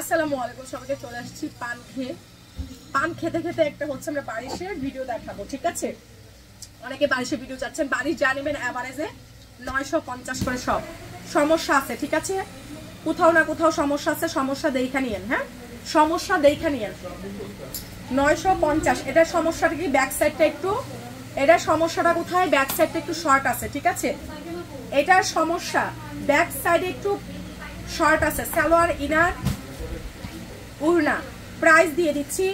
আসসালামু আলাইকুম সবাইকে চলে আসছি পান খেতে খেতে একটা হচ্ছে আমরা বারিশের ভিডিও দেখাবো ঠিক আছে অনেকে বারিশের ভিডিও চাচ্ছেন বারিশ জানেন এভারেজে 950 করে সব সমস্যা আছে ঠিক আছে কোথাও না কোথাও সমস্যা আছে সমস্যা দেখা নিয়েন হ্যাঁ সমস্যা দেখা নিয়েন 950 এটা সমস্যাটা কি ব্যাক সাইডটা একটু এটা সমস্যাটা কোথায় ব্যাক সাইডটা একটু শর্ট আছে ঠিক আছে এটার সমস্যা ব্যাক সাইডে একটু শর্ট আছে সালোয়ার ইনার উড়না প্রাইস দিয়ে দিচ্ছি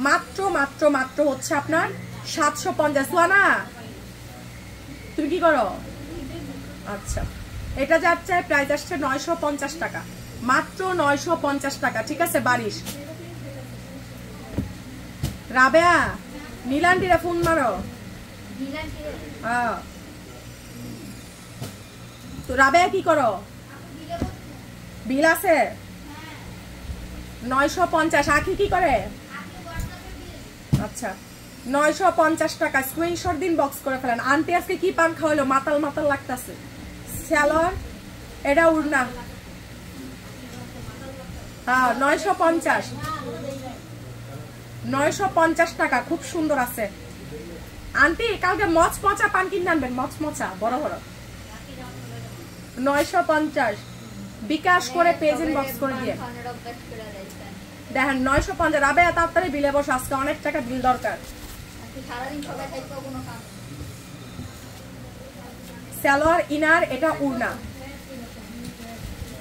মাত্র হচ্ছে আপনার 750 সোনা তুমি কি করো আচ্ছা এটা যাচ্ছে প্রাইস আসছে 950 টাকা মাত্র 950 টাকা ঠিক আছে বারিশ রাবেয়া নীলান্টিরা ফোন মারো তো রাবেয়া কি করো বিল আছে 950 আখি কি করে আচ্ছা 950 টাকা স্ক্রিনশট দিন বক্স করে ফেলেন আন্টি আজকে কি পান খাওয়ালো মাতাল মাতাল লাগতেছে সালোয়ার এটা উড়না হ্যাঁ 950 টাকা খুব সুন্দর আছে আন্টি কালকে মচমচা পান কিনে আনবেন মচমচা বড় বড় 950 বিকাশ করে পেজ ইনবক্স করে দিয়ে দেখেন 950 রাবে তাড়াতাড়ি বিলে বসে আজকে অনেক টাকা বিল দরকার সালোয়ার ইনার এটা উড়না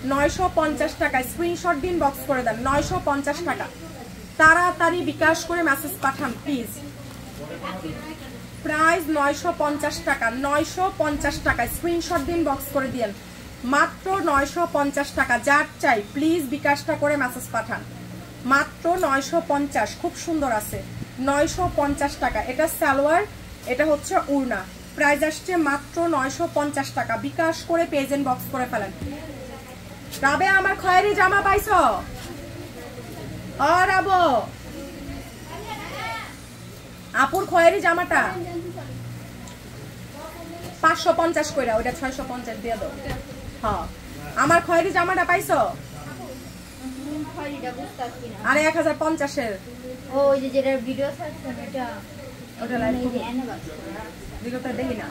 950 টাকা স্ক্রিনশট দিন বক্স করে দেন 950 টাকা তাড়াতাড়ি বিকাশ করে মেসেজ পাঠান প্লিজ প্রাইস 950 টাকা 950 টাকা স্ক্রিনশট দিন বক্স করে দিন মাত্র 950 টাকা যার চাই প্লিজ বিকাশটা করে মেসেজ পাঠান মাত্র 950 খুব সুন্দর আছে 950 টাকা এটা সালোয়ার এটা হচ্ছে উড়না প্রাইস আসছে মাত্র 950 টাকা বিকাশ করে পেজ ইনবক্স করে ফেলেন রাবে আমার খয়েরি জামা পাইছো আর আবো আপুর খয়েরি জামাটা 550 কইরা ওটা 650 দিয়ে দাও হ্যাঁ আমার খয়েরি জামাটা পাইছো আরে 1050 এর ওই যে যেটা ভিডিও ছাড়ছেন এটা ওটা লাইভ ভিডিওটা দেখি না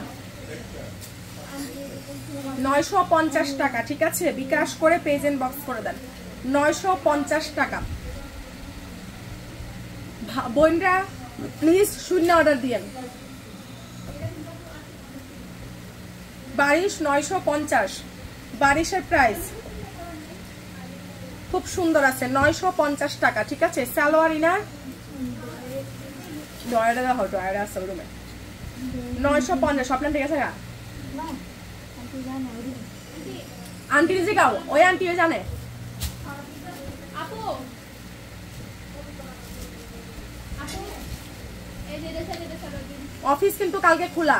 950 টাকা ঠিক আছে বিকাশ করে পেজ ইনবক্স করে দেন 950 টাকা বোনরা প্লিজ শূন্য অর্ডার দিয়েন বারিশ 950 বারিশের প্রাইস খুব সুন্দর আছে 950 টাকা ঠিক আছে সালোয়ার ইনার ডয়ারা দাও ডয়ারা আছে রুমে 950 আপনার ঠিক আছে আন্টি জি গাও ওই আন্টি জানে আপু অফিস কিন্তু কালকে খোলা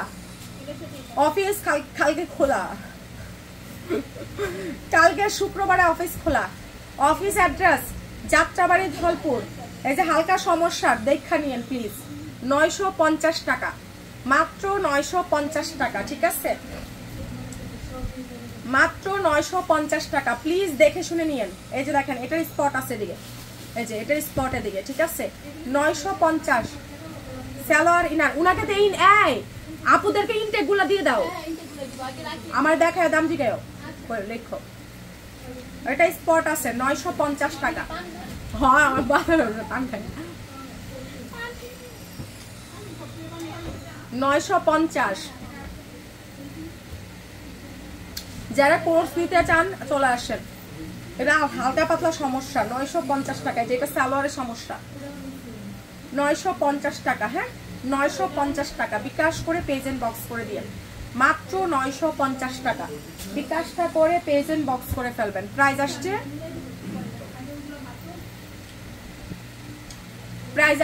অফিস কালকে খোলা কালকে শুক্রবারে অফিস খোলা অফিস অ্যাড্রেস যাত্রাবাড়ি ধলপুর এই যে হালকা সমস্যা দেখা নিয়েন প্লিজ 950 টাকা মাত্র 950 টাকা ঠিক আছে মাত্র 950 টাকা প্লিজ দেখে শুনে নিয়েন এই যে দেখেন এটার স্পট আছে এদিকে এই যে এটার স্পটের দিকে ঠিক আছে 950 সালোয়ার ইনার উনাকে দেইন এই আপুদেরকে ইনটেক গুলো দিয়ে দাও আমার দেখায় দাম জিগাও লেখো এটা স্পট আছে 950 টাকা হ্যাঁ আমার বাবার পান খাই 950 যারা কোর্স নিতে চান চলে আসেন এটা হালকা পাতলা সমস্যা 950 টাকা যেটা সালোয়ারের সমস্যা 950 টাকা হ্যাঁ 950 টাকা বিকাশ করে পেজ ইনবক্স করে দিন মাত্র 950 টাকা বিকাশটা করে পেজ ইনবক্স করে ফেলবেন প্রাইস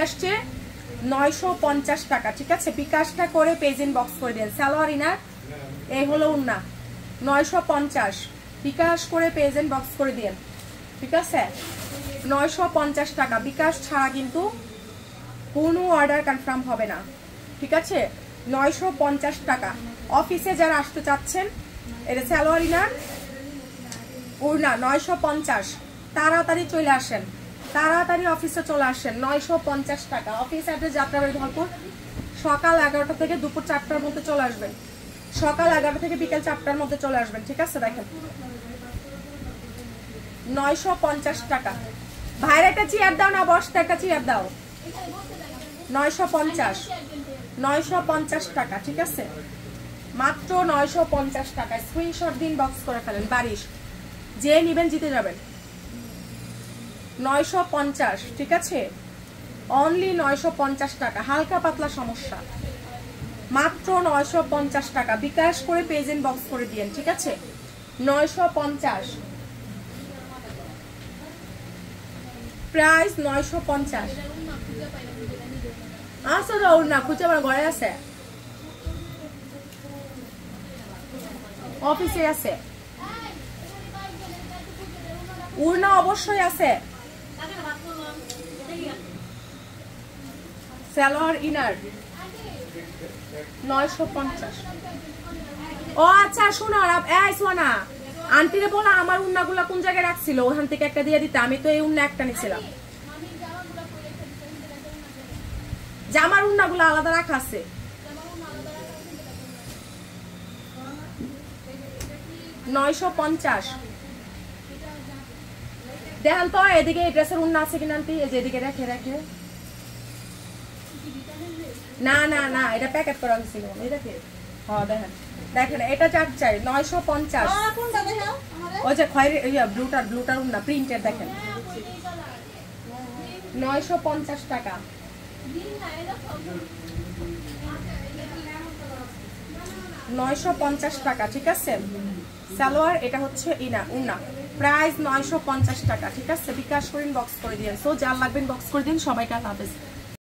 আসছে 950 টাকা ঠিক আছে বিকাশটা করে পেজ ইনবক্স করে দিন সালোয়ার ইনার এই হলো উন্না 950 বিকাশ করে পেজ ইনবক্স করে দিন ঠিক আছে 950 টাকা বিকাশ ছাড়া কিন্তু কোনো অর্ডার কনফার্ম হবে না ঠিক আছে 950 টাকা অফিসে যারা আসতে চাচ্ছেন এটা সালোয়ার ইনার ওড়না 950 তাড়াতাড়ি চলে আসেন, তাড়াতাড়ি অফিসে চলে আসেন। 950 টাকা। Office address Jatrabari Dhalpur. সকাল 11টা থেকে দুপুর 4টার মধ্যে চলে আসবেন। সকাল 11টা থেকে বিকেল 4টার মধ্যে চলে আসবেন, ঠিক আছে? দেখেন 950 টাকা। ভাইয়ের একটা চেয়ার দাও না, বসতে একটা চেয়ার দাও। 950 টাকা, ঠিক আছে? মাত্র 950 টাকা। স্ক্রিনশট দিন, বক্স করে ফেলেন। বারিশ যে নিবেন জিতে যাবেন। 950, ঠিক আছে? অনলি 950 টাকা। হালকা পাতলা সমস্যা, মাত্র 950 টাকা। বিকাশ করে পেজ ইনবক্স করে দিয়েন, ঠিক আছে? 950 প্রাইস। 950 আসো তো না খুঁজে আমার ঘরে আছে, অফিসে আছে, উড়না অবশ্যই আছে। সালোয়ার ইনার 950। ও আচ্ছা শুনো, সোনা আন্টিরে বলা আমার উন্নাগুলা কোন জায়গায় রাখছিল, ওখান থেকে একটা দিয়ে দিতে। আমি তো এই উন্না একটা নিছিলাম, জামার উন্নাগুলো আলাদা রাখা আছে। $950। দেখেন তো এদিকে এই ড্রেসের উন্না আছে কিনা আন্টি, এই যে এদিকে রেখে রেখে। না না না, এটা প্যাকেট করা হয়েছিল। এই দেখেন, হ্যাঁ দেখেন দেখেন, এটা চার চাই। 950। ওই যে খয়েরি ব্লুটার উন্না প্রিন্টের, দেখেন 950 টাকা। 950 টাকা, ঠিক আছে? সালোয়ার এটা হচ্ছে উন্না। প্রাইস 950 টাকা, ঠিক আছে? বিকাশ করে ইনবক্স করে দিন। সো যার লাগবেন বক্স করে দিন। সবাইকে আল্লাহ হাফেজ।